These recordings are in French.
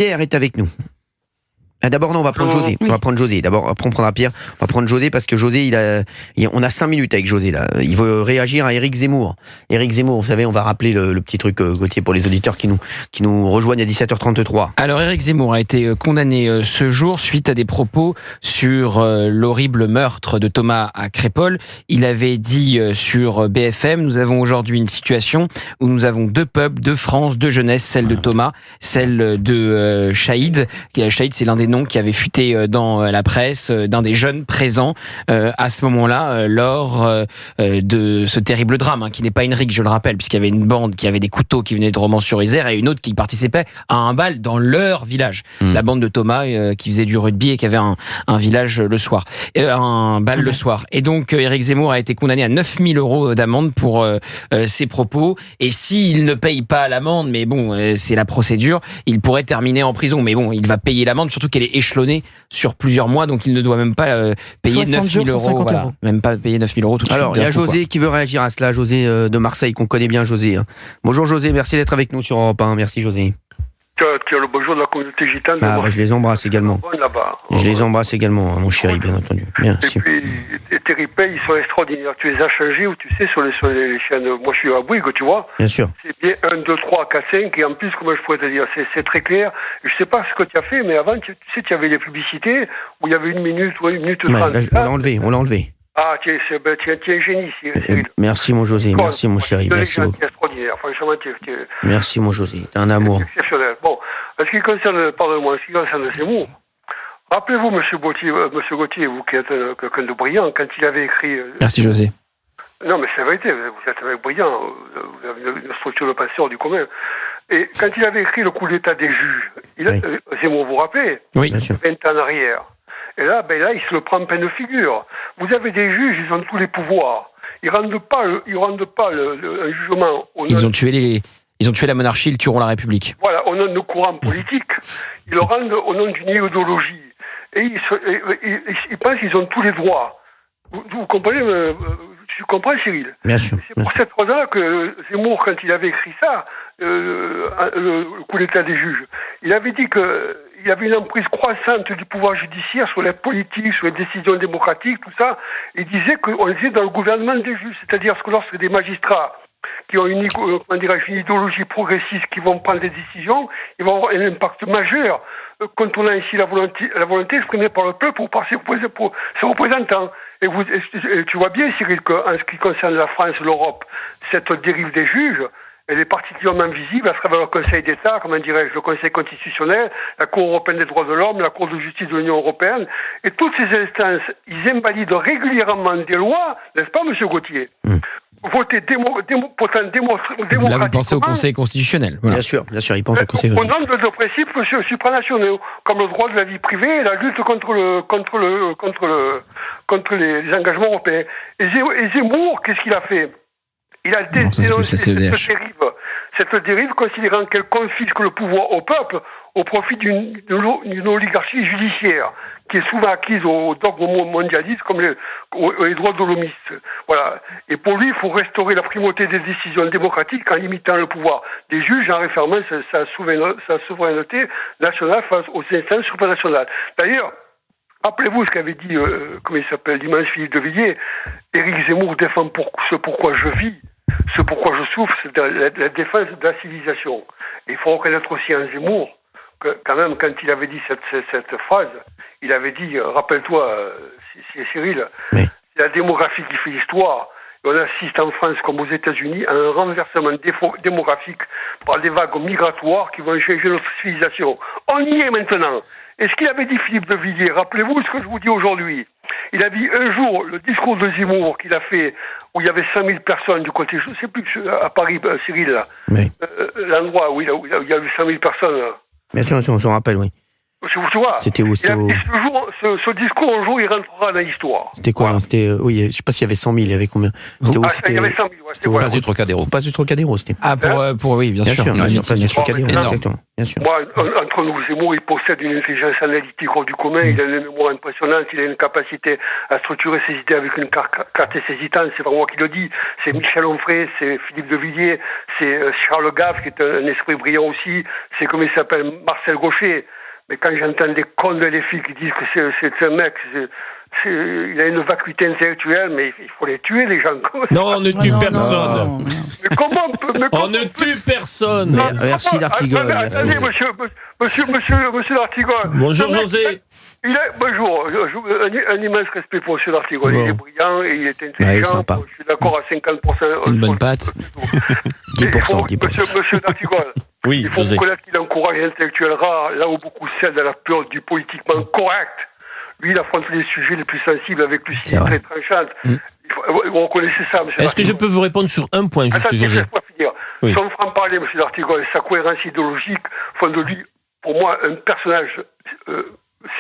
Pierre est avec nous. D'abord, non, on va prendre José. Oui. On va prendre José. D'abord, après on prendra Pierre. On va prendre José parce que José, on a 5 minutes avec José là. Il veut réagir à Éric Zemmour. Éric Zemmour, vous savez, on va rappeler le petit truc, Gauthier, pour les auditeurs qui nous rejoignent à 17h33. Alors, Éric Zemmour a été condamné ce jour suite à des propos sur l'horrible meurtre de Thomas à Crépol. Il avait dit sur BFM, nous avons aujourd'hui une situation où nous avons deux peuples, deux France, deux jeunesses, celle de Thomas, celle de Chaïd. Chaïd, c'est l'un des noms qui avait fuité dans la presse d'un des jeunes présents à ce moment-là lors de ce terrible drame, qui n'est pas une rixe, je le rappelle, puisqu'il y avait une bande qui avait des couteaux qui venaient de Romans-sur-Isère et une autre qui participait à un bal dans leur village. La bande de Thomas qui faisait du rugby et qui avait un village le soir, un bal le soir. Et donc Éric Zemmour a été condamné à 9 000 € d'amende pour ses propos. Et s'il ne paye pas l'amende, mais bon, c'est la procédure, il pourrait terminer en prison. Mais bon, il va payer l'amende, surtout qu'elle est échelonnée sur plusieurs mois, donc il ne doit même pas payer 9 000 €. Voilà, même pas payer 9 000 € tout de suite. Alors, il y a José qui veut réagir à cela, José de Marseille, qu'on connaît bien, José. Bonjour José, merci d'être avec nous sur Europe 1. Merci José. Tu as le bonjour de la communauté gitane. Je les embrasse également. Je les embrasse également, mon chéri, bien entendu. Merci. Et puis, tes replays, ils sont extraordinaires. Tu les as changés, ou tu sais, sur les chaînes. Moi, je suis à Bouygues, tu vois. Bien sûr. C'est bien 1, 2, 3, 4, 5. Et en plus, comment je pourrais te dire, c'est très clair. Je sais pas ce que tu as fait, mais avant, tu sais, tu avais des publicités où il y avait 1 minute ou 1 minute 30. Là, on l'a enlevé. Ah, tu es un génie, Cyril. Merci, mon José. Merci, mon chéri. Merci beaucoup. Extraordinaire. Franchement, Merci, mon José. T'es un amour. Exceptionnel. Bon, en ce qui concerne, pardonnez-moi, en ce qui concerne Zemmour, rappelez-vous, monsieur Gauthier, vous qui êtes quelqu'un de brillant, quand il avait écrit... Merci, José. Non, mais c'est la vérité, vous êtes un mec brillant, vous avez une structure de pensée hors du commun. Et quand il avait écrit le coup d'état des juges, Zemmour, vous vous rappelez, oui, bien sûr. 20 ans en arrière. Et là, il se le prend en pleine figure. Vous avez des juges, ils ont tous les pouvoirs. Ils rendent pas un jugement. Ils ont tué la monarchie, ils tueront la République. Voilà, au nom de courants politiques, ils le rendent au nom d'une idéologie. Et ils pensent qu'ils ont tous les droits. Vous comprenez, tu comprends, Cyril? Bien sûr. C'est pour cette raison-là que Zemmour, quand il avait écrit ça, le coup d'état des juges, il avait dit qu'il y avait une emprise croissante du pouvoir judiciaire sur la politique, sur les décisions démocratiques, tout ça. Il disait qu'on était dans le gouvernement des juges, c'est-à-dire que lorsque des magistrats qui ont une idéologie progressiste, qui vont prendre des décisions, ils vont avoir un impact majeur, contournant ainsi la volonté exprimée par le peuple ou par ses représentants. Et tu vois bien, Cyril, qu'en ce qui concerne la France, l'Europe, cette dérive des juges, elle est particulièrement visible à travers le Conseil d'État, comment dirais-je, le Conseil constitutionnel, la Cour européenne des droits de l'homme, la Cour de justice de l'Union européenne. Et toutes ces instances, ils invalident régulièrement des lois, n'est-ce pas, monsieur Gauthier? Voter démocratiquement. Là, vous pensez au Conseil constitutionnel. Voilà. Bien sûr, il pense au Conseil constitutionnel. Au nom de principes supranationaux, comme le droit de la vie privée et la lutte contre les engagements européens. Et Zemmour, qu'est-ce qu'il a fait? Il a dénoncé cette dérive, considérant qu'elle confisque le pouvoir au peuple au profit d'une oligarchie judiciaire qui est souvent acquise aux dogmes mondialistes comme les droits de l'hommiste. Voilà. Et pour lui, il faut restaurer la primauté des décisions démocratiques en limitant le pouvoir des juges, en réformant sa souveraineté nationale face aux instances supranationales. D'ailleurs, rappelez-vous ce qu'avait dit, l'immense Philippe de Villiers. Éric Zemmour défend ce pourquoi je vis, ce pourquoi je souffre, c'est la défense de la civilisation. Et il faut reconnaître aussi en Zemmour que, quand même, quand il avait dit cette phrase, il avait dit, rappelle-toi, Cyril, oui. C'est la démographie qui fait l'histoire. Et on assiste en France comme aux États-Unis à un renversement démographique par des vagues migratoires qui vont changer notre civilisation. On y est maintenant. Et ce qu'il avait dit Philippe de Villiers, rappelez-vous ce que je vous dis aujourd'hui. Il a dit un jour, le discours de Zemmour qu'il a fait, où il y avait 5 000 personnes du côté, je ne sais plus, à Paris, Cyril, là, oui. l'endroit où il y a eu 5 000 personnes. Là. Bien sûr, on s'en rappelle, oui. Tu vois, C'était où? ce discours, un jour, il rentrera dans l'histoire. C'était quoi? Voilà. C'était, oui, je sais pas s'il y avait 100 000, il y avait combien? C'était où? Il y avait 100 000, c'était au Pas du Trocadéro. Pas du Trocadéro, c'était. Ah, oui, bien sûr. Bien sûr, pas du mais- Trocadéro, Énorme. exactement. Bien sûr. Moi, entre nous, Zemmour, il possède une intelligence analytique hors du commun, il a une mémoire impressionnante, il a une capacité à structurer ses idées avec une carte et ses idées, c'est pas moi qui le dis, c'est Michel Onfray, c'est Philippe de Villiers, c'est Charles Gave, qui est un esprit brillant aussi, c'est comme il s'appelle, Marcel Gaucher. Mais quand j'entends des cons de les filles qui disent que c'est un mec, il a une vacuité intellectuelle, mais il faut les tuer, les gens. Non, on ne tue personne. Mais comment on peut... On ne tue personne. Merci d'Artigol. Attendez, monsieur d'Artigol. Bonjour José. Bonjour, un immense respect pour monsieur d'Artigol. Bon. Il est brillant et il est Ouais, intelligent. sympa. Je suis d'accord à 50%. Une bonne patte. 10%. Monsieur d'Artigol. Oui, Il faut José. reconnaître qu'il encourage l'intellectuel rare, là où beaucoup cèdent à la peur du politiquement correct. Lui, il affronte les sujets les plus sensibles avec lucidité très tranchante. Vous reconnaissez ça, monsieur Est-ce que je peux vous répondre sur un point, juste Attendez, José? laisse-moi finir. Oui. Son franc-parler, monsieur d'Artigol, sa cohérence idéologique font de lui, pour moi, un personnage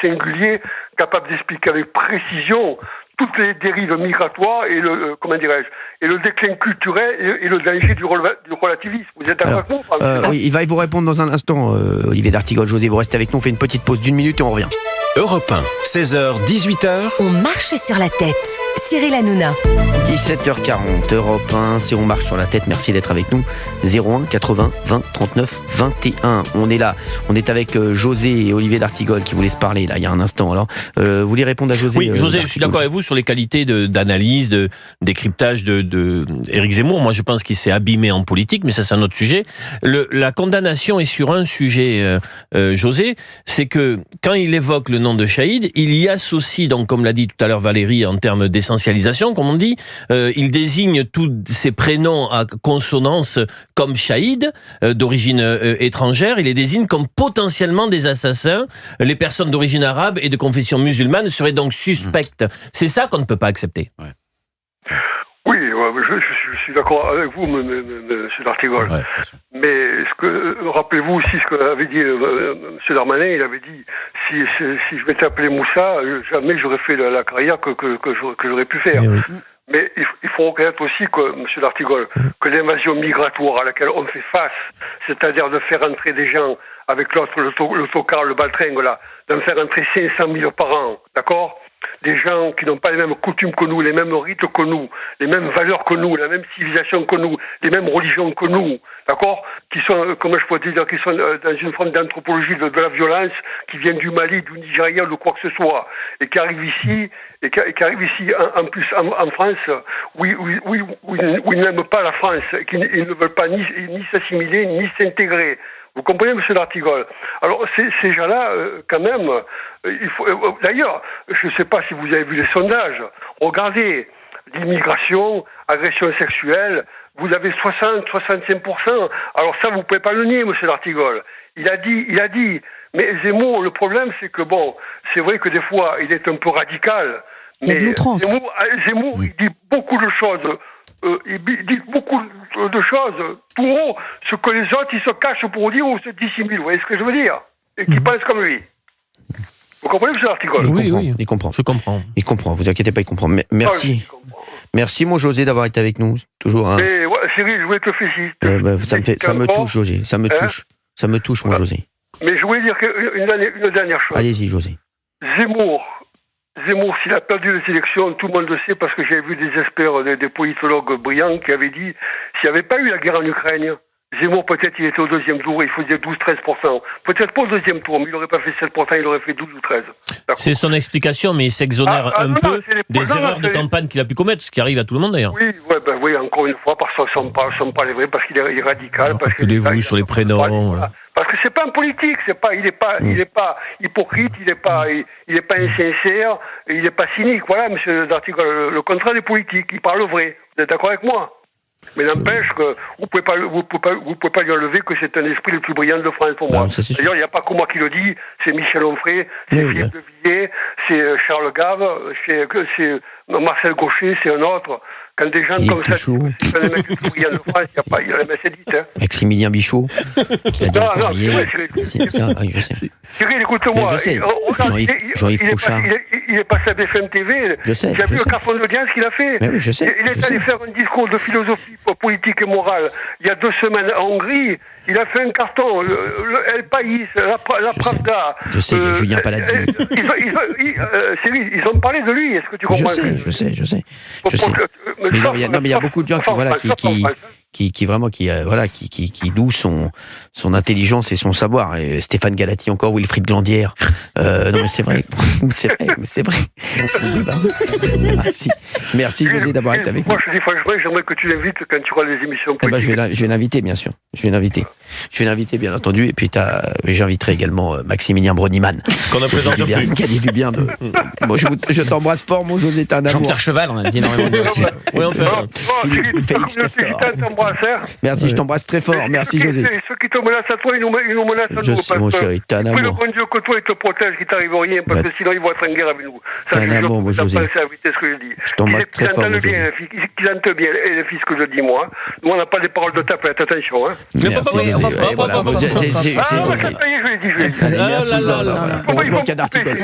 singulier, capable d'expliquer avec précision toutes les dérives migratoires et le déclin culturel et le danger du relativisme. Vous êtes d'accord avec moi? Oui, il va vous répondre dans un instant, Olivier d'Artigol. José, vous restez avec nous, on fait une petite pause d'1 minute et on revient. Europe 1, 16h, 18h. On marche sur la tête. Cyril Hanouna. 17h40, Europe 1, si on marche sur la tête, merci d'être avec nous. 01 80 20 39 21. On est là, on est avec José et Olivier d'Artigol qui voulaient se parler là il y a un instant. Alors, vous voulez répondre à José? Oui, José, je suis d'accord avec vous sur les qualités d'analyse, de décryptage de Éric Zemmour. Moi, je pense qu'il s'est abîmé en politique, mais ça, c'est un autre sujet. La condamnation est sur un sujet, José, c'est que quand il évoque le nom de Chaïd, il y associe, donc, comme l'a dit tout à l'heure Valérie, en termes d'essentialisation, comme on dit, il désigne tous ces prénoms à consonance comme Chaïd, d'origine étrangère, il les désigne comme potentiellement des assassins. Les personnes d'origine arabe et de confession musulmane seraient donc suspectes. C'est ça qu'on ne peut pas accepter. Oui, je suis d'accord avec vous, monsieur d'Artigol. Ouais, Mais rappelez-vous aussi ce qu'avait dit monsieur Darmanin. Il avait dit si je m'étais appelé Moussa, jamais j'aurais fait la carrière que j'aurais pu faire. Oui. Mais il faut reconnaître aussi que, monsieur d'Artigol, que l'invasion migratoire à laquelle on fait face, c'est-à-dire de faire entrer des gens avec l'autocar, le baltringue là, d'en faire entrer 500 000 par an, d'accord? Des gens qui n'ont pas les mêmes coutumes que nous, les mêmes rites que nous, les mêmes valeurs que nous, la même civilisation que nous, les mêmes religions que nous, d'accord? Qui sont, comment je pourrais dire, qui sont dans une forme d'anthropologie de la violence, qui viennent du Mali, du Nigeria, de quoi que ce soit, et qui arrivent ici, en plus en France, où ils n'aiment pas la France, qu'ils ne veulent pas ni s'assimiler, ni s'intégrer. Vous comprenez, monsieur d'Artigol? Alors, ces gens-là, quand même, il faut. D'ailleurs, je ne sais pas si vous avez vu les sondages. Regardez, l'immigration, agression sexuelle, vous avez 60-65%. Alors ça, vous pouvez pas le nier, monsieur d'Artigol. Il a dit. Mais Zemmour, le problème, c'est que bon, c'est vrai que des fois, il est un peu radical. Mais Zemmour, il dit beaucoup de choses. Il dit beaucoup de choses pour eux, ce que les autres ils se cachent pour dire ou se dissimulent. Vous voyez ce que je veux dire? Et qui pensent comme lui. Vous comprenez, monsieur d'Artigol? Il comprend. Je comprends. Il comprend, vous inquiétez pas, il comprend. Merci. Merci, mon José, d'avoir été avec nous. Toujours un. Mais ouais, Cyril, je voulais te féliciter. Ça me touche, José. Ça me touche. Ça me touche, mon José. Mais je voulais dire une dernière chose. Allez-y, José. Zemmour, s'il a perdu les élections, tout le monde le sait, parce que j'ai vu des experts, des politologues brillants qui avaient dit, s'il n'y avait pas eu la guerre en Ukraine, Zemmour, peut-être, il était au deuxième tour, il faisait 12-13%. Peut-être pas au deuxième tour, mais il n'aurait pas fait 7%, il aurait fait 12 ou 13. D'accord. C'est son explication, mais il s'exonère peu des erreurs de campagne qu'il a pu commettre, ce qui arrive à tout le monde d'ailleurs. Oui, encore une fois, parce que ce ne sont pas les vrais, parce qu'il est radical. Appelez-vous sur les prénoms. Parce que c'est pas un politique, il est pas hypocrite, il est pas insincère, il est pas cynique. Voilà, monsieur d'Artigol, le contraire des politiques, il parle vrai. Vous êtes d'accord avec moi? Mais n'empêche que vous pouvez pas lui enlever que c'est un esprit le plus brillant de France pour moi. D'ailleurs, il n'y a pas que moi qui le dis, c'est Michel Onfray, c'est Philippe de Villiers, c'est Charles Gave, c'est Marcel Gaucher, c'est un autre. Quand des gens Philippe comme ça, Pichot. quand les mecs de Souriant de France, il n'y a pas la messe dite. Hein. Maximilien Bichot, qui a dit Non, encore non, hier. c'est Ça, oui, je sais. Cyril, écoute-moi. Mais je sais. Jean-Yves Pouchard. Il est passé à BFM TV. Je sais, Tu as je vu le sais. carton d'audience qu'il a fait. Mais oui, je sais. Il est je allé sais. faire un discours de philosophie politique et morale il y a 2 semaines en Hongrie. Il a fait un carton. El País, la Pravda. Je sais, il y a Julien Paladzi. Cyril, ils ont parlé de lui. Est-ce que tu comprends? Je sais. Mais non, mais il y a beaucoup de gens qui vraiment douent son intelligence et son savoir. Et Stéphane Galati encore, Wilfried Glandière. Non mais c'est vrai, c'est vrai. Merci José d'avoir été avec nous. Moi je dis franchement, j'aimerais que tu l'invites quand tu auras les émissions politiques. Je vais l'inviter bien sûr. Je vais l'inviter bien entendu. Et puis j'inviterai également Maximilien Broniman. Qu'on ne présente plus. Qui a dit du bien de. Bon, je t'embrasse fort, mon José, t'es un amour. Jean-Pierre Cheval, on a dit énormément de aussi. Oui, enfin. Félix Castor. Merci, je t'embrasse très fort. Merci José. Ceux qui te menacent à toi, ils nous menacent à nous. Je sais, mon chéri, t'es un Prie le amour. bon Dieu que toi, il te protège, qu'il t'arrive rien, parce que sinon, ils vont être en guerre avec nous. T'es un amour, mon José. C'est ce que je dis. Je t'embrasse très fort, mon José. Qu'ils entendent bien les fils que je dis, moi. Nous, on n'a pas des paroles de tapette, attention. Hein. Merci José. Ouais, voilà, bon, c'est José. Ça y est, je l'ai dit. Allez, merci. Heureusement qu'il y a d'Artigol.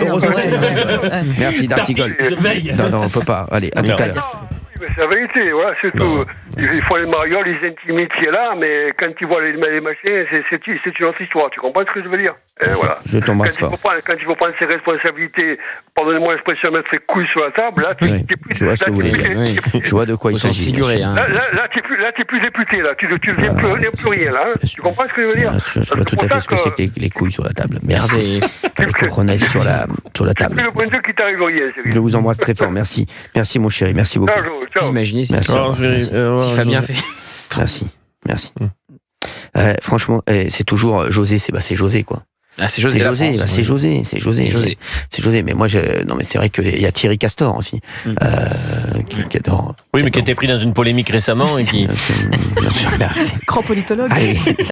Merci d'Artigol. Je veille. Non, on peut pas. Allez, à tout à l'heure. Mais c'est la vérité, voilà, c'est tout. Il faut les marioles, les intimités là, mais quand ils voient les machins, c'est une autre histoire. Tu comprends ce que je veux dire? Et voilà. Je t'embrasse fort. Quand il faut prendre ses responsabilités, pardonnez-moi l'expression, mettre ses couilles sur la table, là, tu Oui, t'es plus. je vois ce que vous voulez dire. Je vois de quoi il s'agit. Figurer, hein. Là, t'es plus député, là. Tu deviens plus rien, là. Hein. Tu comprends ce que je veux dire? Je vois tout à fait ce que c'est que les couilles sur la table. Merci. Les coronets sur la C'est table. le bon Dieu qui t'arrive rien, c'est Je vous embrasse très fort. Merci. Merci, mon chéri. Merci beaucoup. Ciao. Imaginez si Merci. Fabien fait. Merci. Franchement, c'est toujours José, c'est José, quoi. Ah, c'est José. C'est José. Mais moi, non, mais c'est vrai qu'il y a Thierry Castor aussi, qui adore. Oui, mais qui était pris dans une polémique récemment et qui. Bien sûr, merci. Grand politologue. Allez.